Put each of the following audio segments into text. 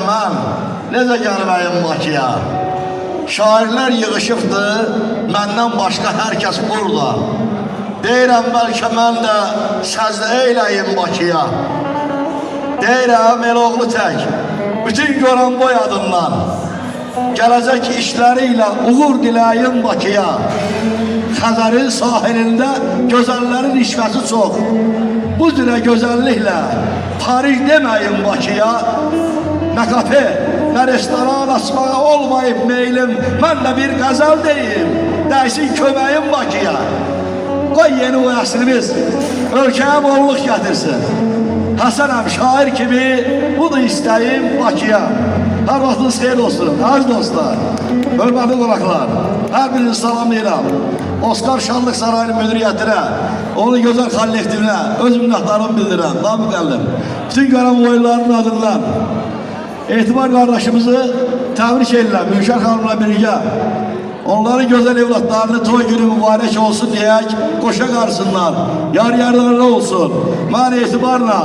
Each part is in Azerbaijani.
Mən necə gəlməyim Bakıya? Şairlər yığışıbdır, məndən başqa hər kəs burada. Deyirəm, bəlkə mən də səzdə eyləyim Bakıya. Deyirəm, Eloğlu tək, bütün Goranboy adından gələcək işləri ilə uğur diləyim Bakıya. Xəzərin sahilində gözəllərin işvəsi çox. Bu cürə gözəlliklə Paris deməyin Bakıya. Nə kafe, nə restoran açmağa olmayıb meylim. Mən də bir qəzəl deyim, dəysin köməyim Bakıya. Qoy yeni o əslimiz ölkəyə bolluk gətirsin. Həsənəm şair kimi budur istəyim Bakıya. Hər vaxtınız xeyir olsun, əziz dostlar, hörmətli qonaqlar, hər birinizi salamlayıram. Oskar Şanlıq Sarayının müdiriyyətinə, onun gözəl kollektivinə öz minnətlarımı bildirirəm, daha müqəllim. Bütün Goranboyluların adından Etibar qardaşımızı təbrik edirəm, Müşər xanımla birgə. Onların gözəl evlatlarını toy günü mübarək olsun deyək, qoşa qarsınlar, yar-yarlarına olsun. Mən Etibarla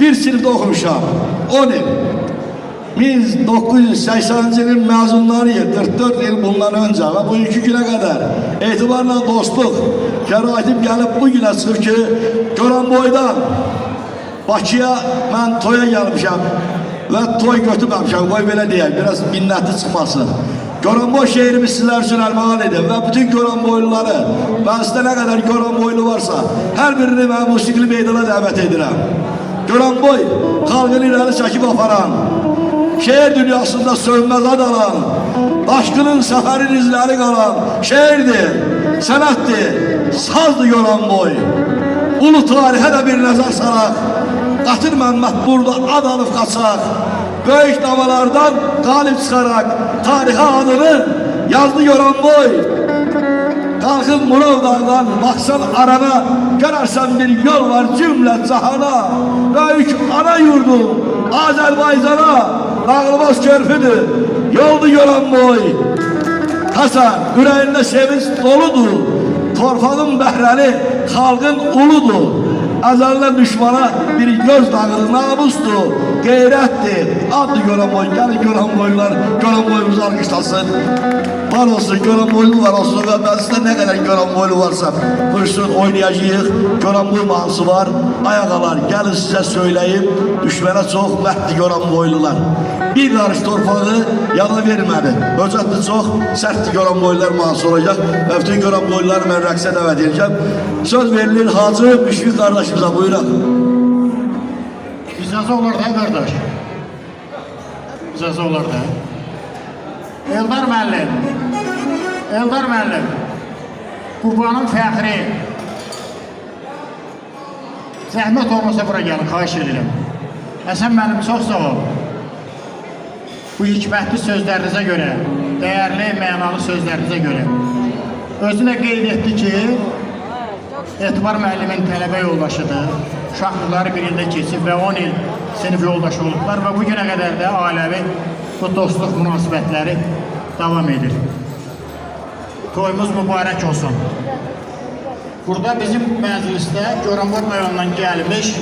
bir sinifdə oxumuşam, 10 il. 1980-ci ilin məzunlarıyıq, 44 il bundan öncə və bugünkü günə qədər Etibarla dostluq, şəraitim gəlib bu günə çıxıb ki, Goranboydan Bakıya mən toya gəlmişəm və toy götürməmişəm, qoy belə deyək, biraz minnətli çıxmasın. Goranboy şehrimiz sizlər üçün əlmağan edir və bütün Goranboyluları, mən sizdə nə qədər Goranboylu varsa, hər birini mən musiqili meydana dəvət edirəm. Goranboy, xalqını irəli çəkib aparan, şehir dünyasında sönməz ad alan, daşqının səfərin izləri qalan şehirdir, sənətdir, sazdır Goranboy. Ulu tarixə də bir nəzər saraq, Qatır Məmməd burada ad alıb qaçaq, böyük davalardan qalib çıxaraq, tarixə adını yazdı Goranboy. Qalxın Murov dağdan, baxsan arana, görərsən bir yol var cümlə cahana, böyük ana yurdu Azərbaycana, dağılmaz körpüdür, yoldu Goranboy. Həsən, ürəyində sevinç doludur, torpağın bəhrəli, xalqın uludur. Əzəllə düşmana bir göz dağıdır, namusdur, qeyrətdir, adlı Goranboy. Gəlin Goranboylular, Goranboyumuzu alqışlasın. Var olsun, Goranboylu var olsun və mən sizdə nə qədər Goranboylu varsa, buyursun, oynayacağıq. Goranboy mahnısı var, ayaqalar, gəlin sizə söyləyim, düşmənə çox məhdli Goranboylular. Bir qarış torpağı yana vermədi. Öcətli çox sərtli Goranboylular mahnısı olacaq və bütün Goranboyluları mən rəqsə dəvət edəcəm. Söz verilir Hacı Müşfiq qardaşımıza, buyuraq. İcazə olar da, qardaş. İcazə olar da. Eldar müəllim, Qurbanın fəxri. Zəhmət olmasa bura gəlin, xahiş edirəm. Həsən müəllim, çox sağ ol. Bu hikmətli sözlərinizə görə, dəyərli, mənalı sözlərinizə görə. Özü də qeyd etdi ki, Etibar müəllimin tələbə yoldaşıdır. Uşaqlıqları birində keçib və 10 il sinif yoldaşı olublar və bugünə qədər də ailəvi bu dostluq münasibətləri davam edir. Toyumuz mübarək olsun. Burada bizim məclisdə Goranboy rayonundan gəlmiş